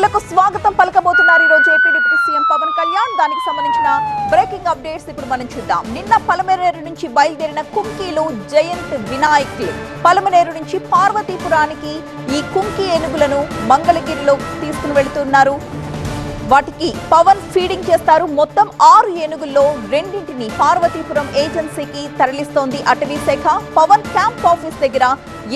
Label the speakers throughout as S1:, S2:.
S1: ఏనుగులకు స్వాగతం పలకబోతున్నారు ఈ రోజు AP deputy CM Pawan Kalyan. దానికి సంబంధించిన బ్రేకింగ్ అప్డేట్స్ ఇప్పుడు మనం చూద్దాం. నిన్న పలమనేరు నుంచి బయలుదేరిన కుంకీలు జయంత్ వినాయక్లు పలమనేరు నుంచి పార్వతీపురానికి ఈ కుంకీ ఏనుగులను మంగళగిరిలో తీసుకుని వెళుతున్నారు. వాటికి పవన్ ఫీడింగ్ చేస్తారు. మొత్తం 6 ఏనుగుల్లో 2ంటిని పార్వతీపురం ఏజెన్సీకి తరలిస్తోంది అటవీ శాఖ. పవన్ క్యాంప్ ఆఫీస్ దగ్గర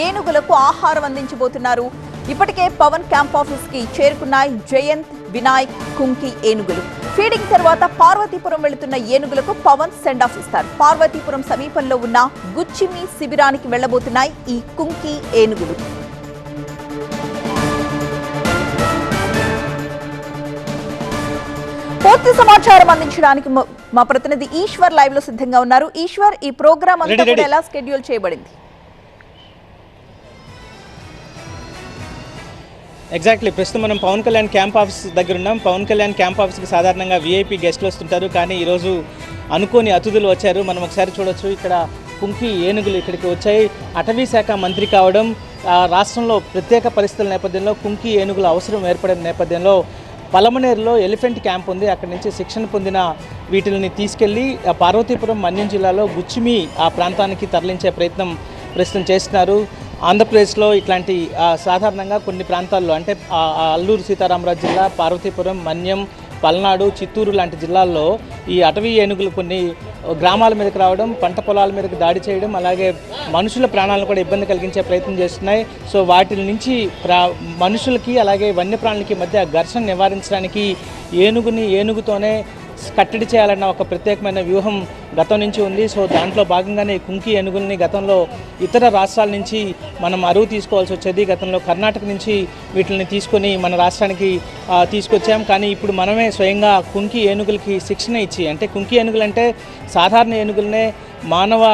S1: ఏనుగులకు ఆహారం అందించబోతున్నారు. ఇప్పటికే పవన్ క్యాంప్ ఆఫీస్ కి చేరుకున్నాయి జయంత్ వినాయక్ కుంకీ ఏనుగులు. ఫీడింగ్ తర్వాత పార్వతీపురం వెళుతున్న ఏనుగులకు పవన్ సెండ్ ఆఫ్ ఇస్తారు. పార్వతీపురం సమీపంలో ఉన్న గుచ్చిమి శిబిరానికి వెళ్లబోతున్నాయి ఈ కుంకీ ఏనుగులు. పూర్తి సమాచారం అందించడానికి మా ప్రతినిధి ఈశ్వర్ లైవ్ లో సిద్ధంగా ఉన్నారు. ఈశ్వర్, ఈ ప్రోగ్రామ్ అంతా కూడా ఎలా షెడ్యూల్ చేయబడింది?
S2: ఎగ్జాక్ట్లీ, ప్రస్తుతం మనం పవన్ కళ్యాణ్ క్యాంప్ ఆఫీస్ దగ్గర ఉన్నాం. పవన్ కళ్యాణ్ క్యాంప్ ఆఫీస్కి సాధారణంగా వీఐపీ గెస్ట్లు వస్తుంటారు, కానీ ఈరోజు అనుకోని అతిథులు వచ్చారు. మనం ఒకసారి చూడొచ్చు, ఇక్కడ కుంకీ ఏనుగులు ఇక్కడికి వచ్చాయి. అటవీ శాఖ మంత్రి కావడం, రాష్ట్రంలో ప్రత్యేక పరిస్థితుల నేపథ్యంలో కుంకీ ఏనుగుల అవసరం ఏర్పడిన నేపథ్యంలో పలమనేరులో ఎలిఫెంట్ క్యాంప్ ఉంది. అక్కడి నుంచి శిక్షణ పొందిన వీటిని తీసుకెళ్లి పార్వతీపురం మన్యం జిల్లాలో గుచ్చిమి ఆ ప్రాంతానికి తరలించే ప్రయత్నం ప్రస్తుతం చేస్తున్నారు. ఆంధ్రప్రదేశ్లో ఇట్లాంటి సాధారణంగా కొన్ని ప్రాంతాల్లో అంటే అల్లూరు సీతారామరాజు జిల్లా, పార్వతీపురం, మన్యం, పల్నాడు, చిత్తూరు లాంటి జిల్లాల్లో ఈ అటవీ ఏనుగులు కొన్ని గ్రామాల మీదకి రావడం, పంట పొలాల మీదకి దాడి చేయడం, అలాగే మనుషుల ప్రాణాలను కూడా ఇబ్బంది కలిగించే ప్రయత్నం చేస్తున్నాయి. సో వాటి నుంచి మనుషులకి అలాగే వన్యప్రాణులకి మధ్య ఘర్షణ నివారించడానికి ఏనుగుతోనే కట్టడి చేయాలన్న ఒక ప్రత్యేకమైన వ్యూహం గతం నుంచి ఉంది. సో దాంట్లో భాగంగానే కుంకీ ఏనుగుల్ని గతంలో ఇతర రాష్ట్రాల నుంచి మనం అరువు తీసుకోవాల్సి వచ్చేది. గతంలో కర్ణాటక నుంచి వీటిని తీసుకొని మన రాష్ట్రానికి తీసుకొచ్చాం. కానీ ఇప్పుడు మనమే స్వయంగా కుంకీ ఏనుగులకి శిక్షణ ఇచ్చి, అంటే కుంకీ ఏనుగులు అంటే సాధారణ ఏనుగులనే మానవ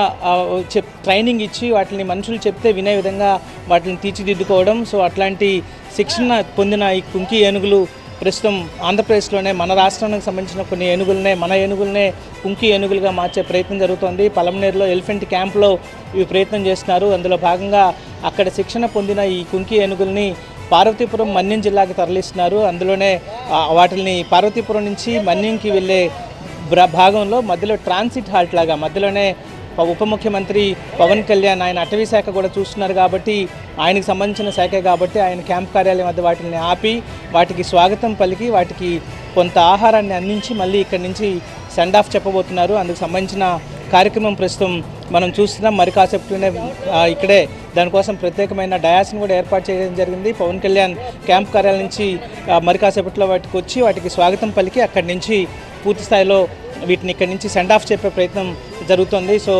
S2: ట్రైనింగ్ ఇచ్చి వాటిని మనుషులు చెప్తే వినే విధంగా వాటిని తీర్చిదిద్దుకోవడం. సో అట్లాంటి శిక్షణ పొందిన ఈ కుంకీ ఏనుగులు ప్రస్తుతం ఆంధ్రప్రదేశ్లోనే మన రాష్ట్రానికి సంబంధించిన కొన్ని ఏనుగులనే కుంకీ ఏనుగులుగా మార్చే ప్రయత్నం జరుగుతోంది. పలమనేరులో ఎలిఫెంట్ క్యాంప్లో ఇవి ప్రయత్నం చేస్తున్నారు. అందులో భాగంగా అక్కడ శిక్షణ పొందిన ఈ కుంకీ ఏనుగుల్ని పార్వతీపురం మన్యం జిల్లాకి తరలిస్తున్నారు. అందులోనే వాటిని పార్వతీపురం నుంచి మన్యంకి వెళ్ళే భాగంలో మధ్యలో ట్రాన్సిట్ హాల్ట్ లాగా మధ్యలోనే ఉప ముఖ్యమంత్రి పవన్ కళ్యాణ్ ఆయన అటవీ శాఖ కూడా చూస్తున్నారు కాబట్టి, ఆయనకు సంబంధించిన శాఖే కాబట్టి ఆయన క్యాంప్ కార్యాలయం వద్ద వాటిని ఆపి వాటికి స్వాగతం పలికి వాటికి కొంత ఆహారాన్ని అందించి మళ్ళీ ఇక్కడి నుంచి సెండ్ ఆఫ్ చెప్పబోతున్నారు. అందుకు సంబంధించిన కార్యక్రమం ప్రస్తుతం మనం చూస్తున్నాం. మరి కాసేపట్లోనే ఇక్కడే దానికోసం ప్రత్యేకమైన డయాస్ని కూడా ఏర్పాటు చేయడం జరిగింది. పవన్ కళ్యాణ్ క్యాంప్ కార్యాలయం నుంచి మరి కాసేపట్లో వాటికి వచ్చి వాటికి స్వాగతం పలికి అక్కడి నుంచి పూర్తి స్థాయిలో వీటిని ఇక్కడి నుంచి సెండ్ ఆఫ్ చెప్పే ప్రయత్నం జరుగుతుంది. సో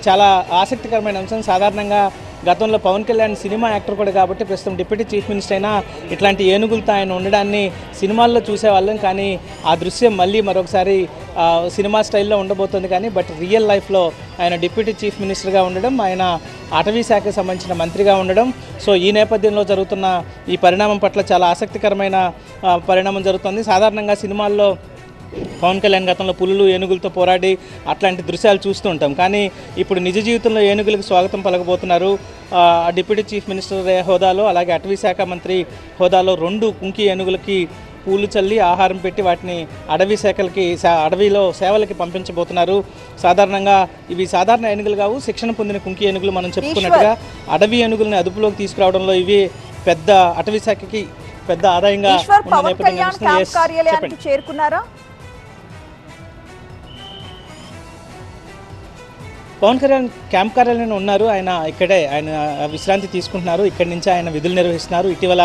S2: చాలా ఆసక్తికరమైన అంశం. సాధారణంగా గతంలో పవన్ కళ్యాణ్ సినిమా యాక్టర్ కూడా కాబట్టి ప్రస్తుతం డిప్యూటీ చీఫ్ మినిస్టర్ అయినా ఇట్లాంటి ఏనుగులతో ఆయన ఉండడాన్ని సినిమాల్లో చూసేవాళ్ళం. కానీ ఆ దృశ్యం మళ్ళీ మరొకసారి సినిమా స్టైల్లో ఉండబోతుంది. కానీ బట్ రియల్ లైఫ్లో ఆయన డిప్యూటీ చీఫ్ మినిస్టర్గా ఉండడం, ఆయన అటవీ శాఖకు సంబంధించిన మంత్రిగా ఉండడం, సో ఈ నేపథ్యంలో జరుగుతున్న ఈ పరిణామం పట్ల చాలా ఆసక్తికరమైన పరిణామం జరుగుతుంది. సాధారణంగా సినిమాల్లో పవన్ కళ్యాణ్ గతంలో పులులు ఏనుగులతో పోరాడి అట్లాంటి దృశ్యాలు చూస్తూ ఉంటాం. కానీ ఇప్పుడు నిజ జీవితంలో ఏనుగులకు స్వాగతం పలకబోతున్నారు. డిప్యూటీ చీఫ్ మినిస్టర్ హోదాలో అలాగే అటవీ శాఖ మంత్రి హోదాలో 2 కుంకీ ఏనుగులకి పూలు చల్లి ఆహారం పెట్టి వాటిని అడవిలో సేవలకి పంపించబోతున్నారు. సాధారణంగా ఇవి సాధారణ ఏనుగులు కావు, శిక్షణ పొందిన కుంకీ ఏనుగులు. మనం చెప్పుకున్నట్టుగా అడవి ఏనుగుల్ని అదుపులోకి తీసుకురావడంలో ఇవి పెద్ద అటవీ శాఖకి పెద్ద ఆదాయంగా
S1: చేరుకున్నారా?
S2: పవన్ కళ్యాణ్ క్యాంప్ కార్యాలయంలో ఉన్నారు. ఆయన విశ్రాంతి తీసుకుంటున్నారు. ఇక్కడి నుంచి ఆయన విధులు నిర్వహిస్తున్నారు. ఇటీవల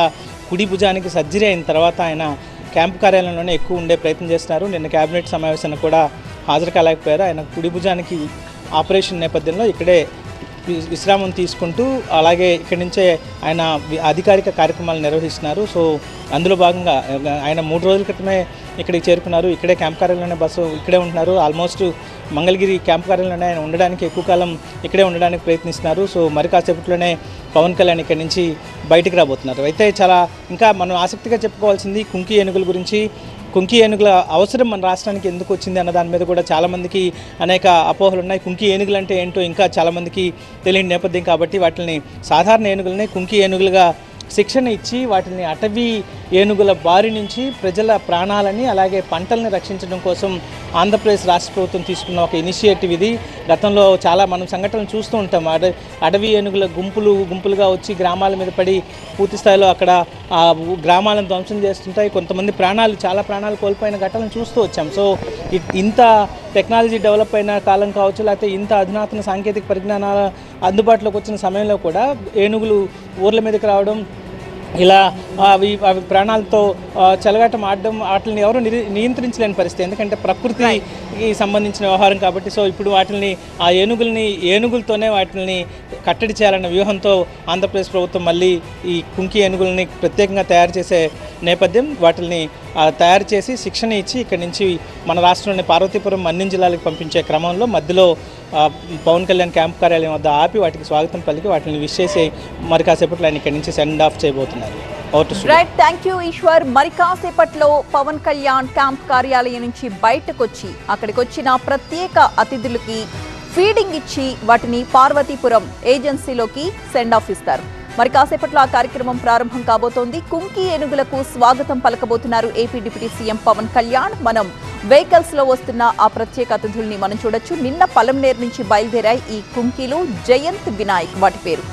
S2: కుడి భుజానికి సర్జరీ అయిన తర్వాత ఆయన క్యాంప్ కార్యాలయంలోనే ఎక్కువ ఉండే ప్రయత్నం చేస్తున్నారు. నిన్న కేబినెట్ సమావేశానికి కూడా హాజరు కాలేకపోయారు. ఆయన కుడి భుజానికి ఆపరేషన్ నేపథ్యంలో ఇక్కడే విశ్రామం తీసుకుంటూ అలాగే ఇక్కడి నుంచే ఆయన అధికారిక కార్యక్రమాలు నిర్వహిస్తున్నారు. సో అందులో భాగంగా ఆయన 3 రోజుల క్రితమే ఇక్కడికి చేరుకున్నారు. ఇక్కడే క్యాంప్ కార్యాలయంలోనే బస్సు ఇక్కడే ఉంటున్నారు. ఆల్మోస్ట్ మంగళగిరి క్యాంప్ కార్యాలయంలోనే ఆయన ఉండడానికి ఎక్కువ కాలం ఇక్కడే ఉండడానికి ప్రయత్నిస్తున్నారు. సో మరి కాసేపట్లోనే పవన్ కళ్యాణ్ ఇక్కడి నుంచి బయటికి రాబోతున్నారు. అయితే చాలా ఇంకా మనం ఆసక్తిగా చెప్పుకోవాల్సింది కుంకీ ఏనుగుల గురించి. కుంకీ ఏనుగుల అవసరం మన రాష్ట్రానికి ఎందుకు వచ్చింది అన్న దాని మీద కూడా చాలామందికి అనేక అపోహలు ఉన్నాయి. కుంకీ ఏనుగులు అంటే ఏంటో ఇంకా చాలామందికి తెలియని నేపథ్యం కాబట్టి వాటిని సాధారణ ఏనుగులనే కుంకీ ఏనుగులుగా శిక్షణ ఇచ్చి వాటిని అటవీ ఏనుగుల బారి నుంచి ప్రజల ప్రాణాలని అలాగే పంటల్ని రక్షించడం కోసం ఆంధ్రప్రదేశ్ రాష్ట్ర ప్రభుత్వం తీసుకున్న ఒక ఇనిషియేటివ్ ఇది. గతంలో చాలా మనం సంఘటనలు చూస్తూ ఉంటాం. అడవి ఏనుగుల గుంపులుగా వచ్చి గ్రామాల మీద పడి పూర్తి స్థాయిలో అక్కడ గ్రామాలను ధ్వంసం చేస్తుంటాయి. కొంతమంది చాలా ప్రాణాలు కోల్పోయిన ఘటనలు చూస్తూ వచ్చాం. సో ఇంత టెక్నాలజీ డెవలప్ అయిన కాలం కావచ్చు, లేకపోతే ఇంత అధునాతన సాంకేతిక పరిజ్ఞానాలు అందుబాటులోకి వచ్చిన సమయంలో కూడా ఏనుగులు ఊర్ల మీదకి రావడం, ఇలా అవి ప్రాణాలతో చెలగాటం ఆడడం, వాటిని ఎవరు నియంత్రించలేని పరిస్థితి. ఎందుకంటే ప్రకృతికి సంబంధించిన వ్యవహారం కాబట్టి. సో ఇప్పుడు ఆ ఏనుగులతోనే వాటిని కట్టడి చేయాలన్న వ్యూహంతో ఆంధ్రప్రదేశ్ ప్రభుత్వం మళ్ళీ ఈ కుంకి ఏనుగులని ప్రత్యేకంగా తయారు చేసే నేపథ్యం. వాటిని తయారు చేసి శిక్షణ ఇచ్చి ఇక్కడి నుంచి మన రాష్ట్రంలోని పార్వతీపురం, మన్యం జిల్లాలకు పంపించే క్రమంలో మధ్యలో పవన్ కళ్యాణ్ క్యాంప్ కార్యాలయం వద్ద ఆపి వాటికి స్వాగతం పలికి వాటిని విష్ చేసి మరి కాసేపట్లో ఆయన ఇక్కడి నుంచి సెండ్ ఆఫ్ చేయబోతున్నారు.
S1: Right, thank you Eshwar. మరి కాసేపట్లో పవన్ కళ్యాణ్ క్యాంప్ కార్యాలయం నుంచి బయటకు వచ్చి అక్కడికి వచ్చిన ప్రత్యేక అతిథులకి ఫీడింగ్ ఇచ్చి వాటిని పార్వతీపురం ఏజెన్సీలోకి సెండ్ ఆఫ్ ఇస్తారు. మరి కాసేపట్లో ఆ కార్యక్రమం ప్రారంభం కాబోతోంది. కుంకి ఏనుగులకు స్వాగతం పలకబోతున్నారు AP deputy CM Pawan Kalyan. మనం వెహికల్స్ లో వస్తున్న ఆ ప్రత్యేక అతిథుల్ని మనం చూడొచ్చు. నిన్న పలమనేరు నుంచి బయలుదేరాయి ఈ కుంకీలు. జయంత్ వినాయక్ వాటి పేరు.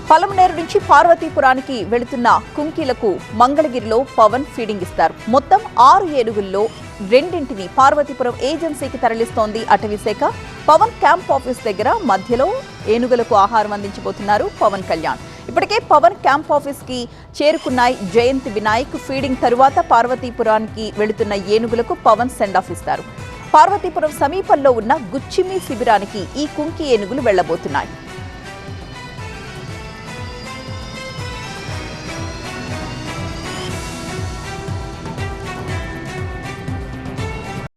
S1: పలమనేరు నుంచి పార్వతీపురానికి వెళుతున్న కుంకీలకు మంగళగిరిలో పవన్ ఫీడింగ్ ఇస్తారు. మొత్తం 6 ఏనుగుల్లో 2ంటిని పార్వతీపురం ఏజెన్సీకి తరలిస్తోంది అటవీశాఖ. పవన్ క్యాంప్ ఆఫీస్ దగ్గర మధ్యలో ఏనుగులకు ఆహారం అందించబోతున్నారు పవన్ కళ్యాణ్. ఇప్పటికే పవన్ క్యాంప్ ఆఫీస్ కి చేరుకున్నాయి జయంత్ వినాయక్. ఫీడింగ్ తరువాత పార్వతీపురానికి వెళుతున్న ఏనుగులకు పవన్ సెండ్ ఆఫ్ ఇస్తారు. పార్వతీపురం సమీపంలో ఉన్న గుచ్చిమి శిబిరానికి ఈ కుంకి ఏనుగులు వెళ్లబోతున్నాయి.